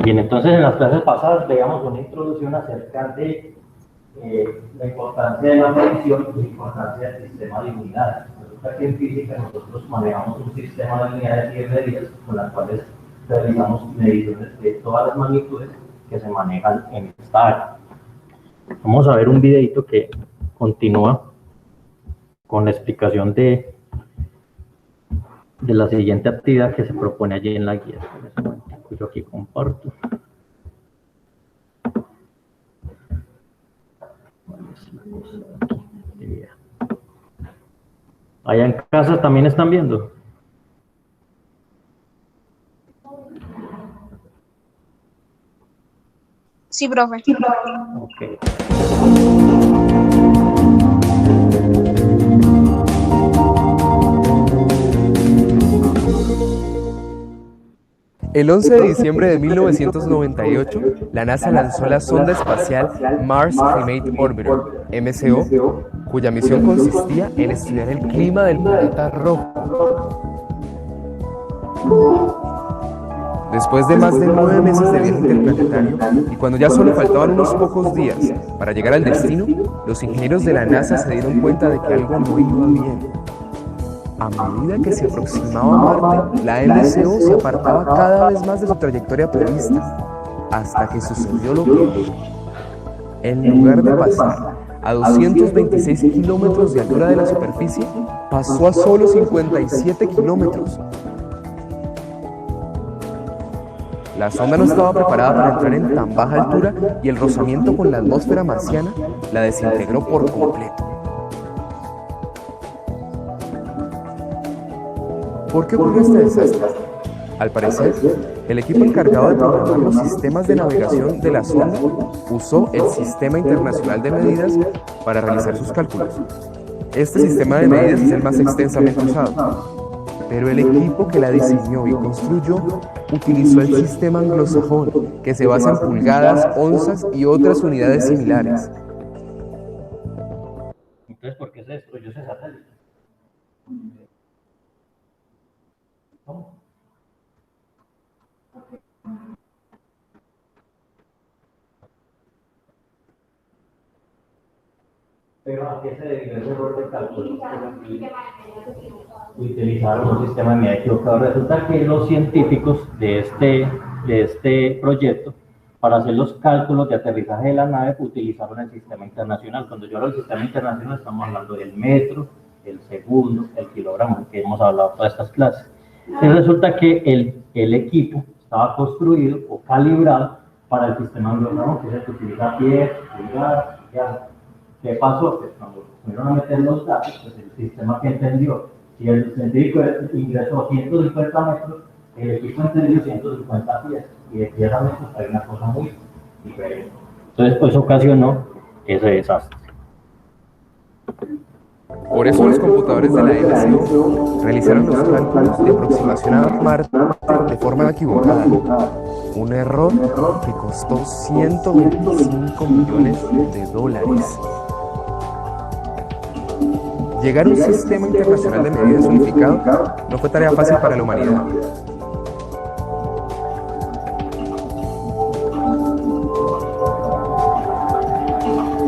Bien, entonces en las clases pasadas veíamos una introducción acerca de la importancia de la medición y la importancia del sistema de unidades. Resulta que en física nosotros manejamos un sistema de unidades y de medidas con las cuales realizamos mediciones de todas las magnitudes que se manejan en esta área. Vamos a ver un videito que continúa con la explicación de la siguiente actividad que se propone allí en la guía. Yo aquí comparto. Allá en casa también están viendo. Sí, profe. Okay. El 11 de diciembre de 1998, la NASA lanzó la sonda espacial Mars Climate Orbiter, MCO, cuya misión consistía en estudiar el clima del planeta rojo. Después de más de 9 meses de viaje interplanetario, y cuando ya solo faltaban unos pocos días para llegar al destino, los ingenieros de la NASA se dieron cuenta de que algo no iba bien. A medida que se aproximaba a Marte, la MCO se apartaba cada vez más de su trayectoria prevista, hasta que sucedió lo que, en lugar de pasar a 226 kilómetros de altura de la superficie, pasó a solo 57 kilómetros. La sonda no estaba preparada para entrar en tan baja altura y el rozamiento con la atmósfera marciana la desintegró por completo. ¿Por qué ocurrió este desastre? Al parecer, el equipo encargado de programar los sistemas de navegación de la sonda usó el Sistema Internacional de Medidas para realizar sus cálculos. Este sistema de medidas es el más extensamente usado, pero el equipo que la diseñó y construyó utilizó el sistema anglosajón, que se basa en pulgadas, onzas y otras unidades similares. Entonces, ¿por qué se destruyó ese satélite? ¿Cómo? Pero ¿a qué se debió ese error de cálculo? Utilizaron un sistema de medida equivocado. Resulta que los científicos de este proyecto, para hacer los cálculos de aterrizaje de la nave, utilizaron el sistema internacional. Cuando yo hablo del sistema internacional, estamos hablando del metro, el segundo, el kilogramo, que hemos hablado todas estas clases. Y resulta que el equipo estaba construido o calibrado para el sistema anglosajón, que es el que utiliza pies, pulgadas y yardas. ¿Qué pasó? Pues cuando fueron a meter los datos, pues el sistema que entendió, si el científico ingresó 150 metros, el equipo entendió 150 pies, y de pies a metros hay una cosa muy diferente. Entonces, pues ocasionó ese desastre. Por eso los computadores de la MCO realizaron los cálculos de aproximación a Marte de forma equivocada. Un error que costó 125 millones de dólares. Llegar a un sistema internacional de medidas unificado no fue tarea fácil para la humanidad.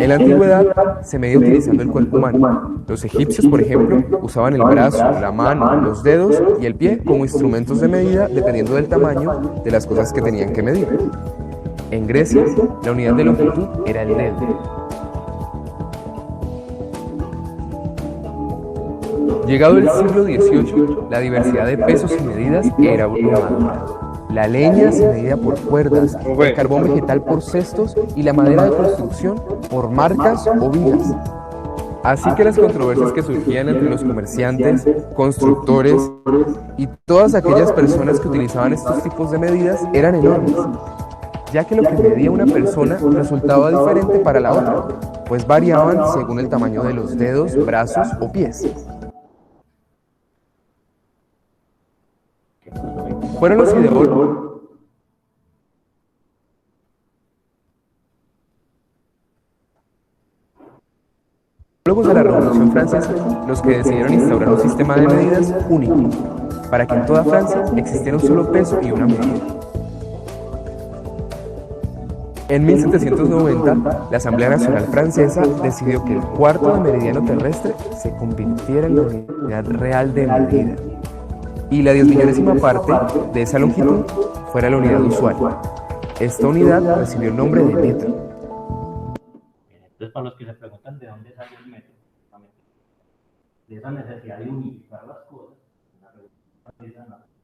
En la antigüedad se medía utilizando el cuerpo humano. Los egipcios, por ejemplo, usaban el brazo, la mano, los dedos y el pie como instrumentos de medida dependiendo del tamaño de las cosas que tenían que medir. En Grecia, la unidad de longitud era el dedo. Llegado el siglo XVIII, la diversidad de pesos y medidas era abrumadora. La leña se medía por cuerdas, el carbón vegetal por cestos y la madera de construcción por marcas o vigas. Así que las controversias que surgían entre los comerciantes, constructores y todas aquellas personas que utilizaban estos tipos de medidas eran enormes, ya que lo que medía una persona resultaba diferente para la otra, pues variaban según el tamaño de los dedos, brazos o pies. Fueron los ideólogos de la Revolución Francesa los que decidieron instaurar un sistema de medidas único. para que en toda Francia existiera un solo peso y una medida. En 1790, la Asamblea Nacional Francesa decidió que el cuarto de meridiano terrestre se convirtiera en la unidad real de medida y la 10.000.000ª parte de esa longitud fuera la unidad usual. Esta unidad recibió el nombre de metro. Entonces, para los que se preguntan de dónde salió el metro, de esa necesidad de unificar las cosas,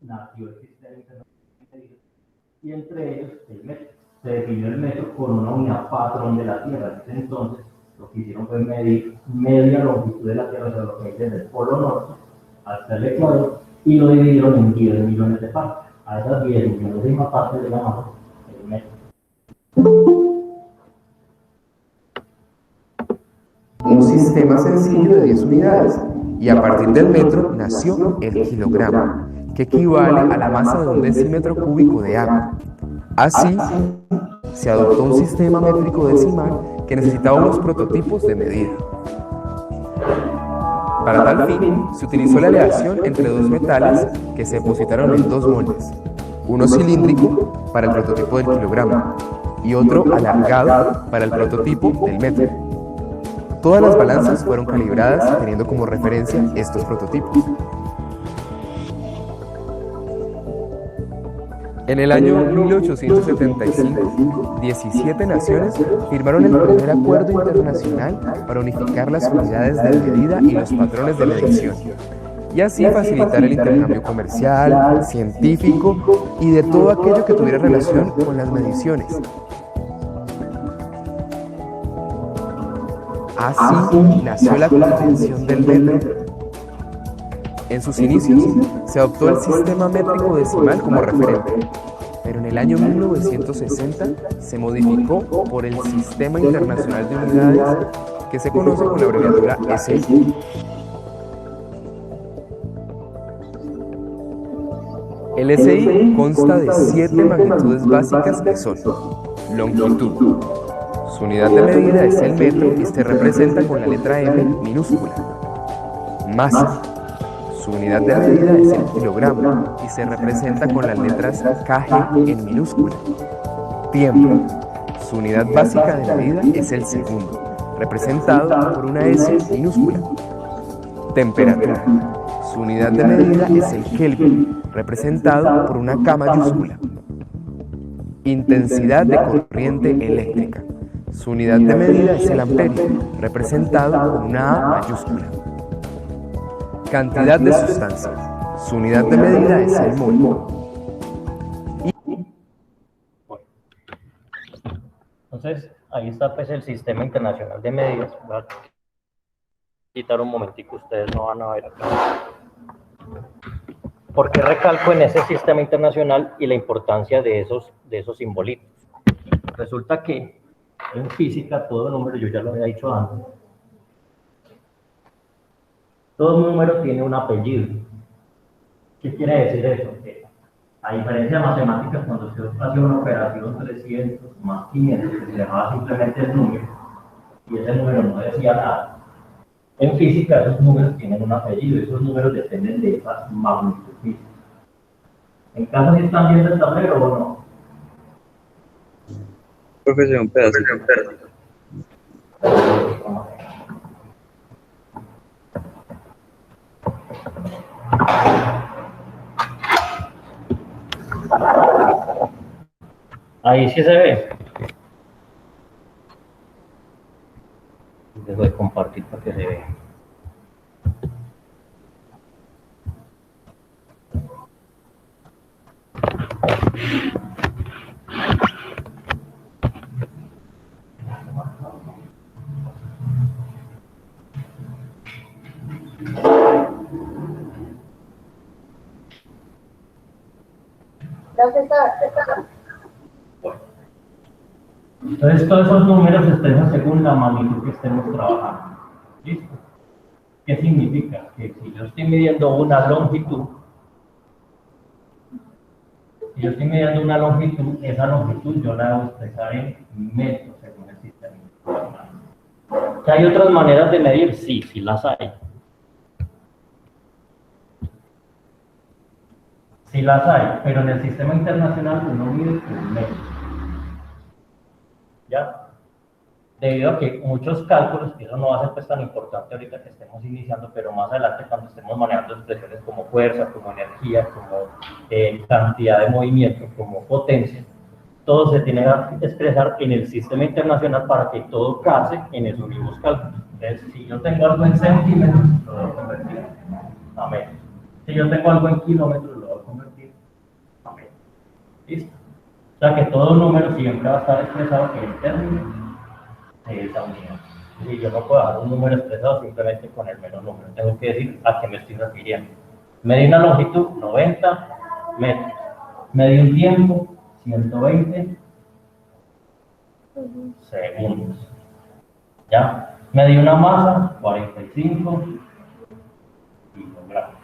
nació el sistema internacional y entre ellos el metro. Se definió el metro con una unidad patrón de la Tierra. En ese entonces, lo que hicieron fue medir media longitud de la Tierra, o sea, lo que es desde el polo norte hasta el Ecuador, y lo dividieron en 10 millones de partes. A esas 10 millones partes le llamamos el metro. Un sistema sencillo de 10 unidades, y a partir del metro nació el kilogramo, que equivale a la masa de un decímetro cúbico de agua. Así, se adoptó un sistema métrico decimal que necesitaba unos prototipos de medida. Para tal fin, se utilizó la aleación entre dos metales que se depositaron en dos moldes, uno cilíndrico para el prototipo del kilogramo y otro alargado para el prototipo del metro. Todas las balanzas fueron calibradas teniendo como referencia estos prototipos. En el año 1875, 17 naciones firmaron el primer acuerdo internacional para unificar las unidades de medida y los patrones de medición, y así facilitar el intercambio comercial, científico y de todo aquello que tuviera relación con las mediciones. Así nació la convención del metro. En sus inicios, se adoptó el sistema métrico decimal como referente, pero en el año 1960 se modificó por el Sistema Internacional de Unidades, que se conoce con la abreviatura SI. El SI consta de 7 magnitudes básicas que son: longitud. Su unidad de medida es el metro y se representa con la letra M minúscula. Masa. Su unidad de medida es el kilogramo y se representa con las letras kg en minúscula. Tiempo. Su unidad básica de medida es el segundo, representado por una S minúscula. Temperatura. Su unidad de medida es el Kelvin, representado por una K mayúscula. Intensidad de corriente eléctrica. Su unidad de medida es el amperio, representado con una A mayúscula. Cantidad de sustancia. Su unidad de medida es el mol. Entonces, ahí está pues el Sistema Internacional de Medidas. Voy a quitar un momentico, ustedes no van a ver acá. ¿Por qué recalco en ese sistema internacional y la importancia de esos simbolitos? Resulta que en física todo número, yo ya lo había dicho antes, todo número tiene un apellido. ¿Qué quiere decir eso? Que a diferencia de matemáticas, cuando usted hacía una operación 300 más 500, se dejaba simplemente el número y ese número no decía nada. En física esos números tienen un apellido, esos números dependen de esa magnitud física. ¿En caso si están viendo el tablero o no? Profesor, un pedacito. Ahí sí se ve. Dejo de compartir para que se vea. Entonces, todos esos números estén según la magnitud que estemos trabajando. ¿Listo? ¿Qué significa? Que si yo estoy midiendo una longitud, esa longitud yo la debo expresar en metros según el sistema internacional. ¿Que hay otras maneras de medir? Sí, sí las hay. Sí las hay, pero en el sistema internacional uno mide un metro. ¿Ya? Debido a que muchos cálculos, y eso no va a ser pues tan importante ahorita que estemos iniciando, pero más adelante cuando estemos manejando expresiones como fuerza, como energía, como cantidad de movimiento, como potencia, todo se tiene que expresar en el sistema internacional para que todo case en esos mismos cálculos. Entonces, si yo tengo algo en centímetros, lo voy a convertir a metros. Si yo tengo algo en kilómetros, lo voy a convertir a metros. ¿Listo? O sea que todo número siempre va a estar expresado en términos de esa unidad. Y yo no puedo dar un número expresado simplemente con el mero número. Tengo que decir a qué me estoy refiriendo. Medí una longitud, 90 metros. Medí un tiempo, 120 segundos. ¿Ya? Medí una masa, 45 kilogramos.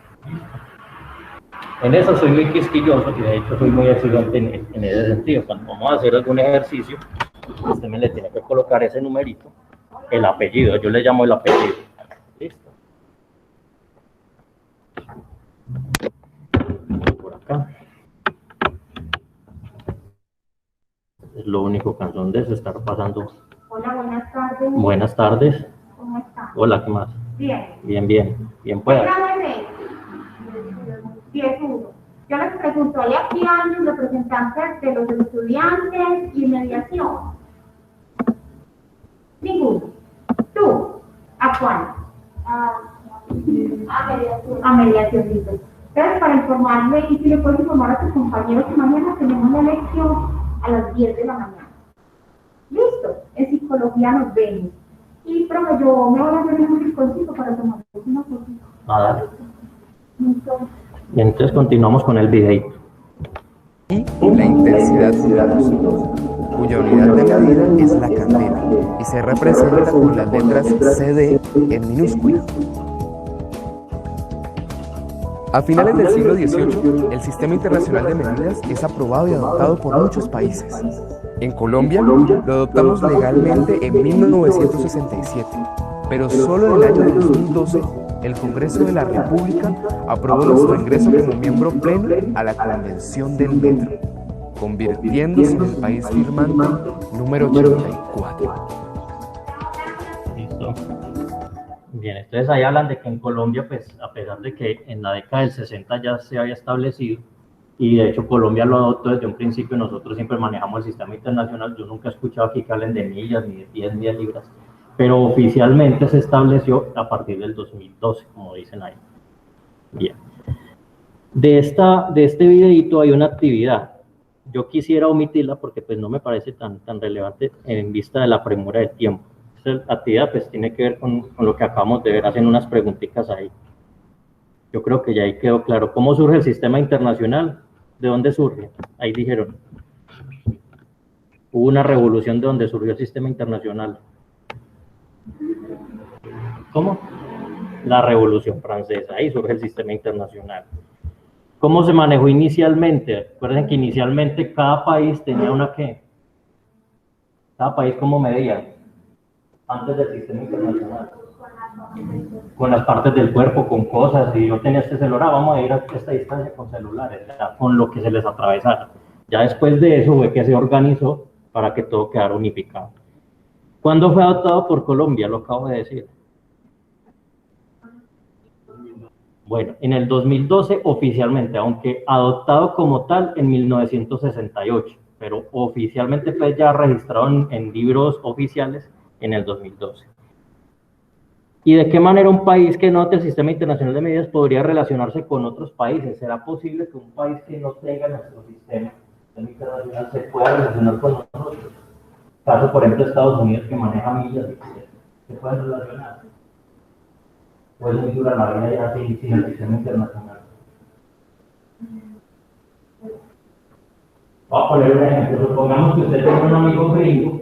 En eso soy muy quisquilloso y de hecho soy muy exigente en ese sentido. Cuando vamos a hacer algún ejercicio, usted me le tiene que colocar ese numerito, el apellido, yo le llamo el apellido. Listo. Por acá. Es lo único cansón de eso, estar pasando. Hola, buenas tardes. Buenas tardes. ¿Cómo está? Hola, ¿qué más? Bien. Bien, bien. Bien, pues. Dígame, 10-1. Yo les pregunto, ¿hay aquí alguien representantes de los estudiantes y mediación? Ninguno. ¿Tú? ¿A cuál? A mediación. A mediación, dice. Entonces, para informarle, y si le puedes informar a tus compañeros que mañana tenemos la lección a las 10 de la mañana. Listo, en psicología nos vemos. Y, profe, yo me voy a hacer un consigo para tomar una foto. Nada. Y entonces continuamos con el videito. Y la intensidad luminosa, cuya unidad de medida es la candela y se representa con las letras CD en minúscula. A finales del siglo XVIII, el Sistema Internacional de Medidas es aprobado y adoptado por muchos países. En Colombia, lo adoptamos legalmente en 1967, pero solo en el año 2012, el Congreso de la República aprobó nuestro ingreso como miembro pleno a la Convención del Metro, convirtiéndose en el país firmante número 84. Listo. Bien, entonces ahí hablan de que en Colombia, pues a pesar de que en la década del 60 ya se había establecido, y de hecho Colombia lo adoptó desde un principio, nosotros siempre manejamos el sistema internacional, yo nunca he escuchado aquí que hablen de millas, ni de pies, ni de libras, pero oficialmente se estableció a partir del 2012, como dicen ahí. Bien. De este videito hay una actividad, yo quisiera omitirla porque pues no me parece tan relevante en vista de la premura del tiempo. Esta actividad pues tiene que ver con lo que acabamos de ver, hacen unas preguntitas ahí. Yo creo que ya ahí quedó claro. ¿Cómo surge el sistema internacional? ¿De dónde surge? Ahí dijeron. Hubo una revolución de donde surgió el sistema internacional. ¿Cómo? La Revolución Francesa. Ahí surge el sistema internacional. ¿Cómo se manejó inicialmente? Recuerden que inicialmente cada país tenía una ¿qué? Cada país ¿cómo medía? Antes del sistema internacional. Con las partes del cuerpo, con cosas, y yo tenía este celular, vamos a ir a esta distancia con celulares, con lo que se les atravesara. Ya después de eso fue que se organizó para que todo quedara unificado. ¿Cuándo fue adoptado por Colombia? Lo acabo de decir. Bueno, en el 2012 oficialmente, aunque adoptado como tal en 1968, pero oficialmente fue ya registrado en libros oficiales en el 2012. ¿Y de qué manera un país que no adopte el sistema internacional de medidas podría relacionarse con otros países? ¿Será posible que un país que no tenga nuestro sistema internacional se pueda relacionar con nosotros? Caso, por ejemplo, Estados Unidos, que maneja millas, ¿se pueden relacionar? Pues muy dura la vida ya sin el sistema internacional. Voy a poner un ejemplo. Supongamos que usted tiene un amigo gringo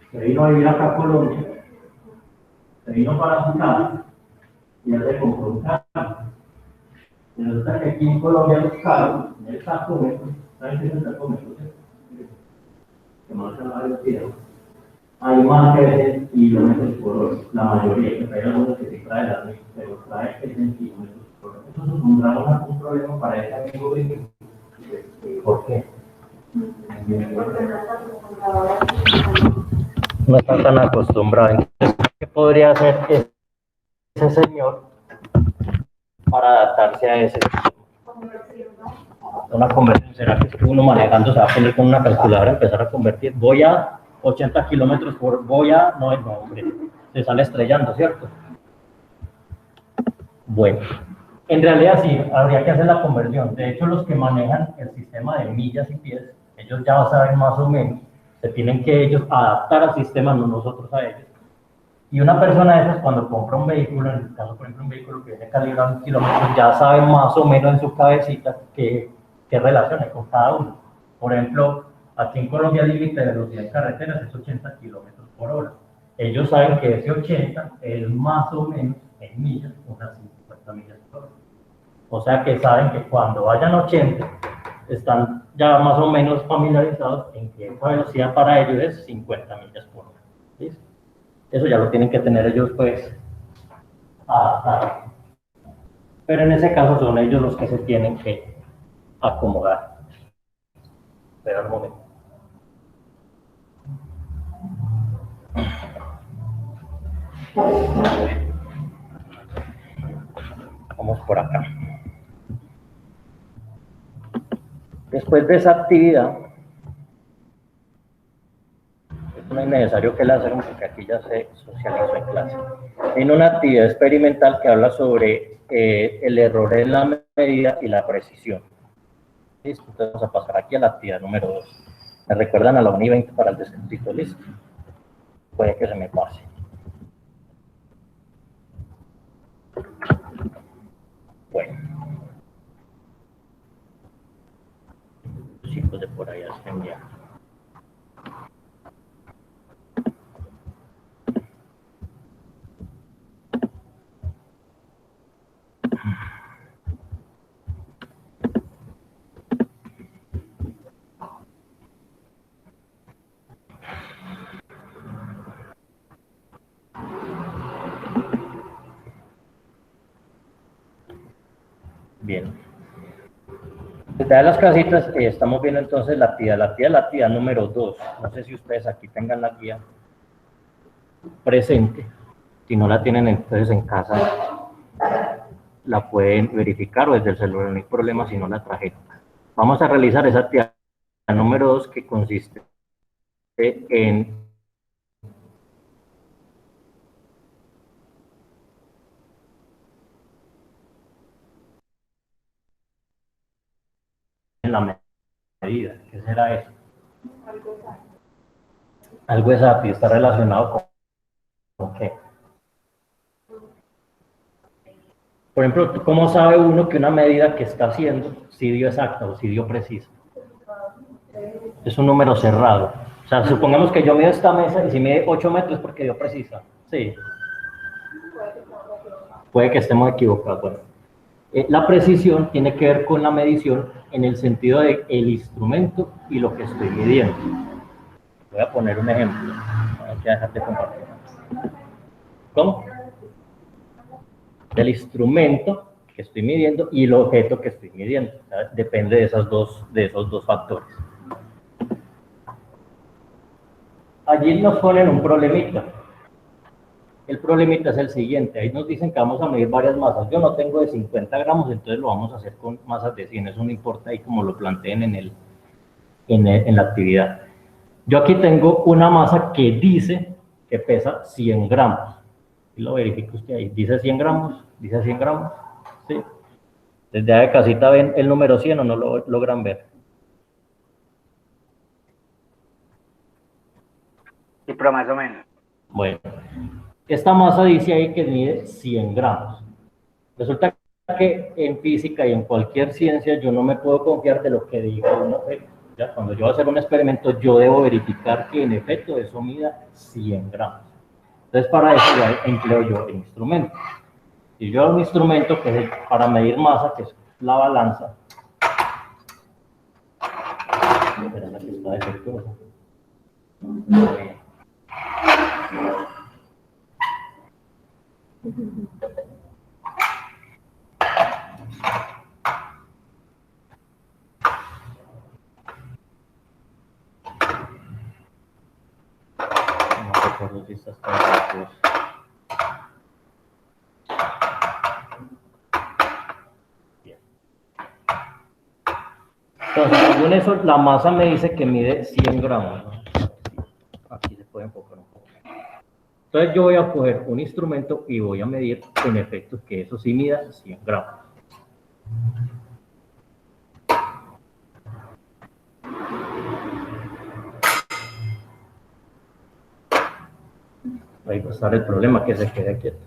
que vino a vivir acá a Colombia, se vino para su casa y él le compró un carro. Y resulta que aquí en Colombia los carros, en el tacómetro, ¿saben qué es el tacómetro? Que marca varios tiempos. Hay más veces kilómetros por hora, la mayoría, que hay algunos que se traen las mil, pero trae 60 kilómetros por hora. Eso supondrá un problema para ese amigo gringo, ¿Por qué? No están tan acostumbrados. Entonces, ¿qué podría hacer ese señor para adaptarse a ese sistema? Una conversión, ¿será que uno manejando se va a poner con una calculadora, empezar a convertir? Voy a 80 kilómetros por, no, hombre, se sale estrellando, ¿cierto? Bueno, en realidad sí, habría que hacer la conversión. De hecho, los que manejan el sistema de millas y pies, ellos ya saben más o menos, se tienen que ellos adaptar al sistema, no nosotros a ellos. Y una persona de esas, cuando compra un vehículo, en el caso, por ejemplo, un vehículo que viene calibrado en kilómetros, ya sabe más o menos en su cabecita qué relación hay con cada uno. Por ejemplo, aquí en Colombia el límite de velocidad en carreteras es 80 kilómetros por hora. Ellos saben que ese 80 es más o menos en millas, unas 50 millas por hora. O sea que saben que cuando vayan 80, están ya más o menos familiarizados en que esa velocidad para ellos es 50 millas por hora. ¿Listo? Eso ya lo tienen que tener ellos, pues, adaptado. Pero en ese caso son ellos los que se tienen que acomodar. Espera un momento. Vamos por acá. Después de esa actividad, no es necesario que la hagan porque aquí ya se socializó en clase. En una actividad experimental que habla sobre el error en la medida y la precisión. Listo, entonces vamos a pasar aquí a la actividad número 2. Me recuerdan a la 1 y 20 para el descansito, listo. Puede que se me pase. Bueno. Los chicos de por allá estén ya. Bien. Desde las casitas estamos viendo entonces la actividad número 2. No sé si ustedes aquí tengan la guía presente. Si no la tienen entonces en casa la pueden verificar o desde el celular, no hay problema si no la trajeron. Vamos a realizar esa actividad número 2 que consiste en la medida. ¿Qué será eso? Algo exacto y está relacionado con qué. Por ejemplo, ¿cómo sabe uno que una medida que está haciendo si dio exacta o si dio precisa? Es un número cerrado. O sea, supongamos que yo mido esta mesa y si mide 8 metros porque dio precisa. Sí. Puede que estemos equivocados. Bueno, la precisión tiene que ver con la medición en el sentido de el instrumento y lo que estoy midiendo. Voy a poner un ejemplo. Voy a dejar de compartir. ¿Cómo? Del instrumento que estoy midiendo y el objeto que estoy midiendo. ¿Sabes? Depende de esos dos factores. Allí nos ponen un problemita. El problemita es el siguiente. Ahí nos dicen que vamos a medir varias masas. Yo no tengo de 50 gramos, entonces lo vamos a hacer con masas de 100. Eso no importa ahí como lo planteen en la actividad. Yo aquí tengo una masa que dice que pesa 100 gramos. Y lo verifica usted ahí. ¿Dice 100 gramos? ¿Dice 100 gramos? Sí. Desde ahí de casita ven el número 100 o no lo logran ver. Sí, pero más o menos. Bueno, esta masa dice ahí que mide 100 gramos. Resulta que en física y en cualquier ciencia yo no me puedo confiar de lo que diga un objeto. ¿Ya? Cuando yo voy a hacer un experimento, yo debo verificar que en efecto eso mida 100 gramos. Entonces, para eso ya empleo yo el instrumento. Si yo hago un instrumento que es para medir masa, que es la balanza, espera, que está defectuosa. recuerdo si esta está en los dos. Bien. Entonces, según eso, la masa me dice que mide 100 gramos, ¿no? Aquí se puede enfocar un poco. Entonces yo voy a coger un instrumento y voy a medir en efecto que eso sí mida 100 gramos. Ahí va a estar el problema, que se quede quieto.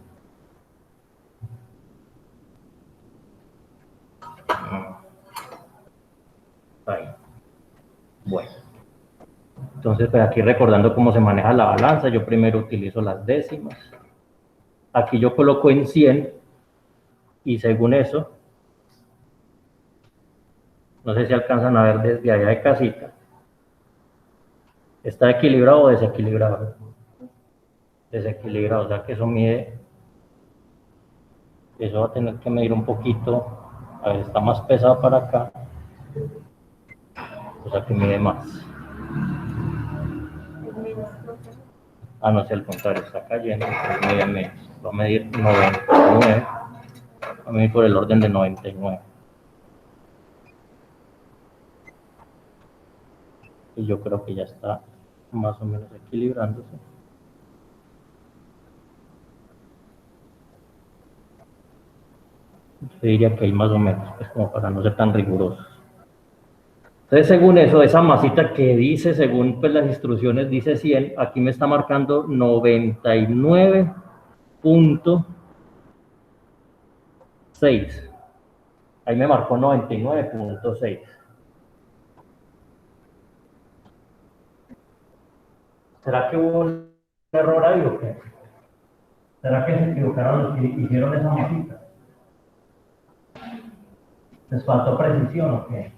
Ahí. Bueno. Entonces, pues aquí recordando cómo se maneja la balanza, yo primero utilizo las décimas. Aquí yo coloco en 100 y según eso, no sé si alcanzan a ver desde allá de casita, ¿está equilibrado o desequilibrado? Desequilibrado, o sea que eso mide, eso va a tener que medir un poquito, a ver, está más pesado para acá, o sea que mide más. Ah, no, si al contrario, está cayendo, entonces mide menos. Va a medir 99, va a medir por el orden de 99. Y yo creo que ya está más o menos equilibrándose. Yo diría que hay más o menos, pues como para no ser tan rigurosos. Entonces, según eso, esa masita que dice, según pues, las instrucciones, dice 100, aquí me está marcando 99.6. Ahí me marcó 99.6. ¿Será que hubo un error ahí o qué? ¿Será que se equivocaron los que hicieron esa masita? ¿Les faltó precisión o qué?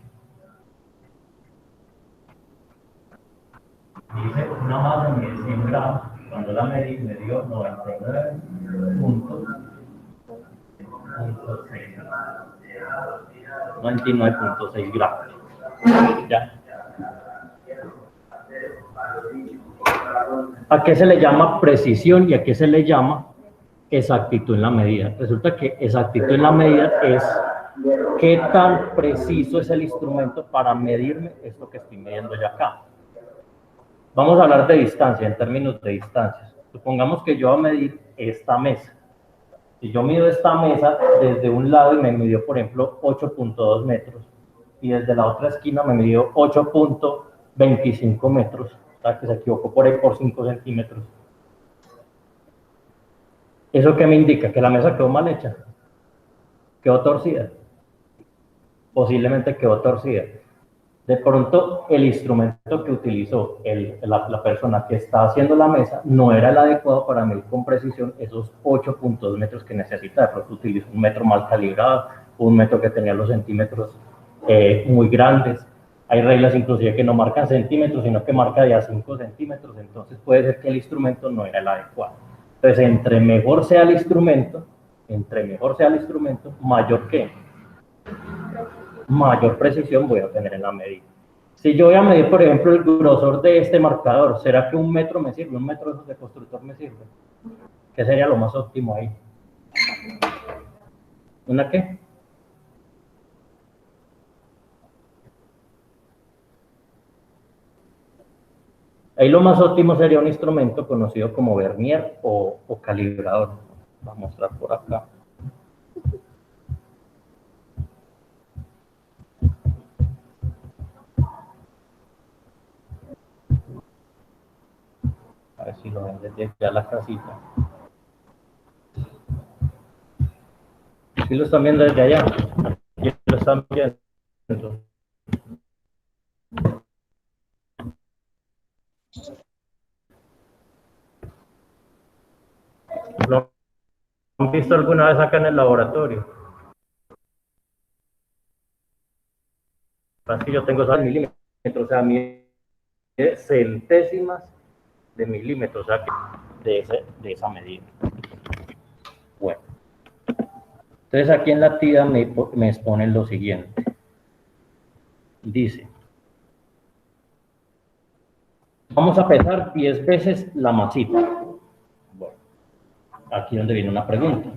Dice una masa de 100 gramos, cuando la medí me dio 99.6 gramos. ¿Ya? ¿A qué se le llama precisión y a qué se le llama exactitud en la medida? Resulta que exactitud en la medida es qué tan preciso es el instrumento para medirme esto que estoy midiendo yo acá. Vamos a hablar de distancia, en términos de distancias. Supongamos que yo voy a medir esta mesa. Si yo mido esta mesa desde un lado y me midió, por ejemplo, 8.2 metros, y desde la otra esquina me midió 8.25 metros, o sea que se equivocó por ahí por 5 centímetros. ¿Eso qué me indica? Que la mesa quedó mal hecha, quedó torcida, posiblemente quedó torcida. De pronto, el instrumento que utilizó la persona que está haciendo la mesa no era el adecuado para medir con precisión esos 8.2 metros que necesita. De pronto utilizó un metro mal calibrado, un metro que tenía los centímetros muy grandes. Hay reglas inclusive que no marcan centímetros, sino que marca de a 5 centímetros. Entonces puede ser que el instrumento no era el adecuado. Entonces, entre mejor sea el instrumento, mayor precisión voy a obtener en la medida. Si yo voy a medir, por ejemplo, el grosor de este marcador, ¿será que un metro me sirve? ¿Un metro de constructor me sirve? ¿Qué sería lo más óptimo ahí? ¿Una qué? Ahí lo más óptimo sería un instrumento conocido como vernier o calibrador. Voy a mostrar por acá. A ver si lo ven desde aquí a la casita. ¿Sí lo están viendo desde allá? ¿Sí lo están viendo? ¿Lo han visto alguna vez acá en el laboratorio? Es que yo tengo 6 milímetros, o sea, mide centésimas de milímetros, o sea, de esa medida. Bueno, entonces aquí en la tira me exponen lo siguiente. Dice, Vamos a pesar 10 veces la masita. Bueno, aquí es donde viene una pregunta.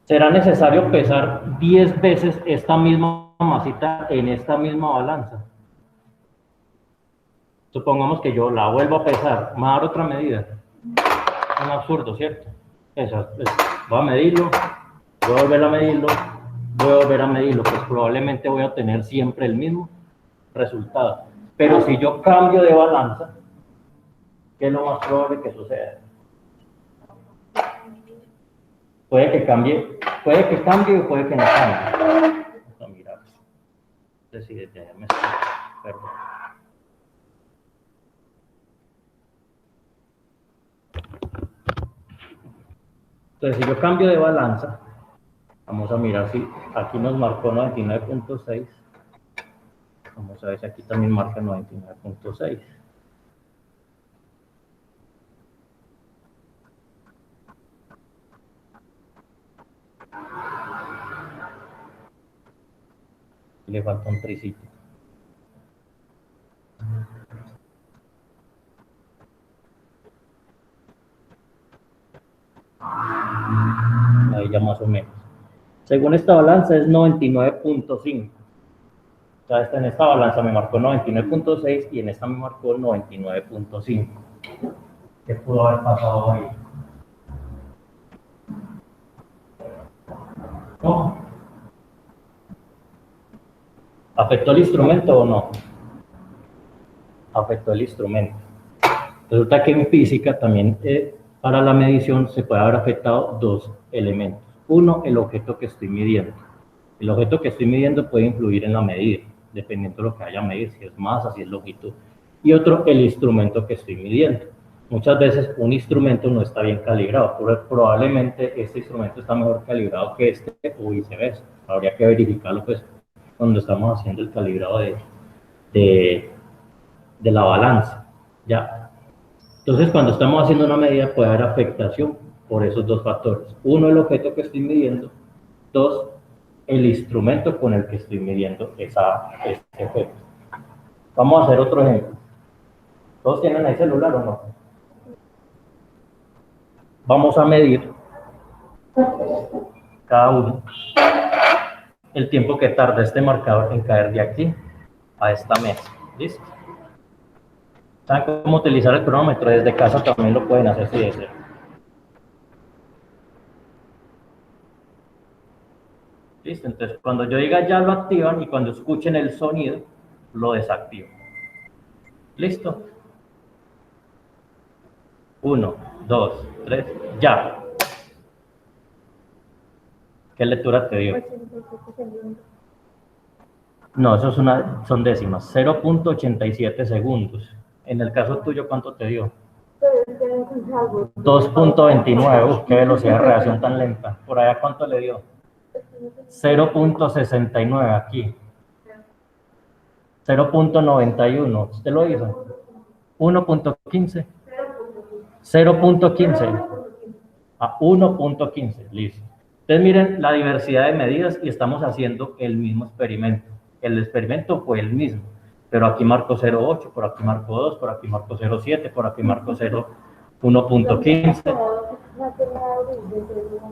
¿Será necesario pesar 10 veces esta misma masita en esta misma balanza? Supongamos que yo la vuelvo a pesar, me va a dar otra medida. Es un absurdo, ¿cierto? Voy a medirlo, voy a volver a medirlo, voy a volver a medirlo, pues probablemente voy a obtener siempre el mismo resultado. Pero si yo cambio de balanza, ¿qué es lo más probable que suceda? Puede que cambie o puede que no cambie. Vamos a mirar. Déjame perdón. Entonces, si yo cambio de balanza, vamos a mirar si aquí nos marcó 99.6. Vamos a ver si aquí también marca 99.6. Le falta un tricito. Ahí ya más o menos. Según esta balanza es 99.5. O sea, en esta balanza me marcó 99.6 y en esta me marcó 99.5. ¿Qué pudo haber pasado ahí? ¿No? ¿Afectó el instrumento o no? Afectó el instrumento. Resulta que en física también para la medición se puede haber afectado dos elementos. Uno, el objeto que estoy midiendo. El objeto que estoy midiendo puede influir en la medida, dependiendo de lo que vaya a medir, si es masa, si es longitud. Y otro, el instrumento que estoy midiendo. Muchas veces un instrumento no está bien calibrado, pero probablemente este instrumento está mejor calibrado que este o viceversa. Habría que verificarlo pues cuando estamos haciendo el calibrado de la balanza. ¿Ya? Entonces, cuando estamos haciendo una medida puede haber afectación por esos dos factores. Uno, el objeto que estoy midiendo. Dos, el instrumento con el que estoy midiendo este efecto. Vamos a hacer otro ejemplo. ¿Todos tienen ahí celular o no? Vamos a medir cada uno el tiempo que tarda este marcador en caer de aquí a esta mesa. ¿Listo? ¿Saben cómo utilizar el cronómetro? Desde casa también lo pueden hacer si desean. Listo, entonces cuando yo diga ya lo activan y cuando escuchen el sonido lo desactivan. ¿Listo? 1, 2, 3, ya. ¿Qué lectura te dio? No, eso son décimas, 0.87 segundos. En el caso tuyo, ¿cuánto te dio? 2.29, qué velocidad de reacción tan lenta. ¿Por allá cuánto le dio? 0.69 aquí. 0.91, ¿usted lo hizo? 1.15. 0.15 a 1.15, listo. Entonces miren la diversidad de medidas y estamos haciendo el mismo experimento. El experimento fue el mismo, pero aquí marco 0.8, por aquí marco 2, por aquí marco 0.7, por aquí marco 1.15.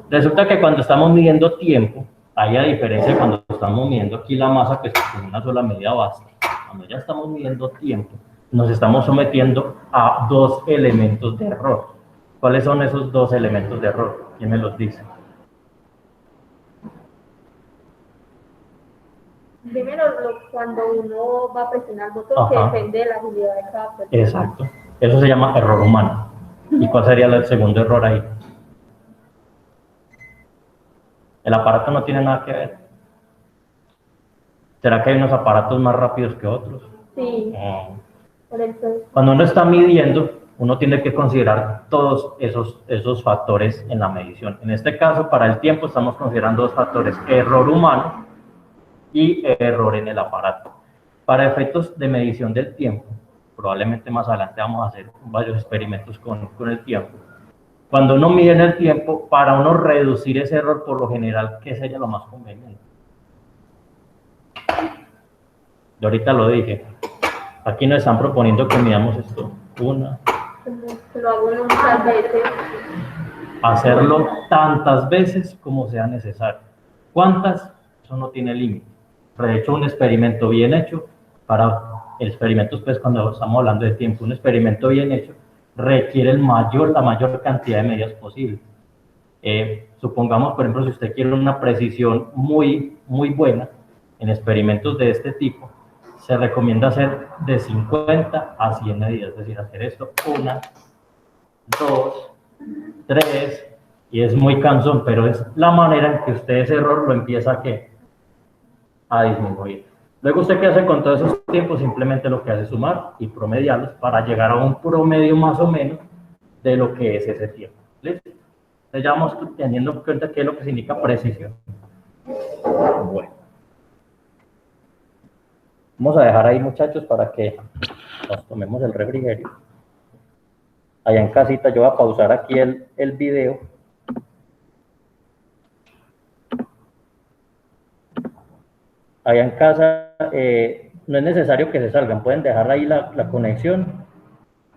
Resulta que cuando estamos midiendo tiempo, hay a diferencia de cuando estamos midiendo aquí la masa, que con una sola medida basta. Cuando ya estamos midiendo tiempo, nos estamos sometiendo a dos elementos de error. ¿Cuáles son esos dos elementos de error? ¿Quién me los dice? Primero, cuando uno va a presionar el botón, que depende de la agilidad de cada persona. Exacto. Eso se llama error humano. ¿Y cuál sería el segundo error ahí? El aparato no tiene nada que ver. ¿Será que hay unos aparatos más rápidos que otros? Sí. Por eso. Cuando uno está midiendo, uno tiene que considerar todos esos factores en la medición. En este caso, para el tiempo, estamos considerando dos factores: error humano y error en el aparato. Para efectos de medición del tiempo, probablemente más adelante vamos a hacer varios experimentos con el tiempo. Cuando uno mide en el tiempo, para uno reducir ese error, por lo general, ¿qué sería lo más conveniente? Yo ahorita lo dije. Aquí nos están proponiendo que midamos esto. Una. Lo hago muchas veces. Hacerlo tantas veces como sea necesario. ¿Cuántas? Eso no tiene límite. De hecho, un experimento bien hecho, para experimentos, pues cuando estamos hablando de tiempo, un experimento bien hecho requiere la mayor cantidad de medidas posible. Supongamos, por ejemplo, si usted quiere una precisión muy buena en experimentos de este tipo, se recomienda hacer de 50 a 100 medidas, es decir, hacer esto 1, 2, 3, y es muy cansón, pero es la manera en que usted ese error lo empieza a disminuir. Luego, ¿usted qué hace con todos esos tiempos? Simplemente lo que hace es sumar y promediarlos para llegar a un promedio más o menos de lo que es ese tiempo. ¿Listo? Entonces ya vamos teniendo en cuenta qué es lo que significa precisión. Bueno. Vamos a dejar ahí, muchachos, para que nos tomemos el refrigerio. Allá en casita yo voy a pausar aquí el video. Allá en casa no es necesario que se salgan, pueden dejar ahí la conexión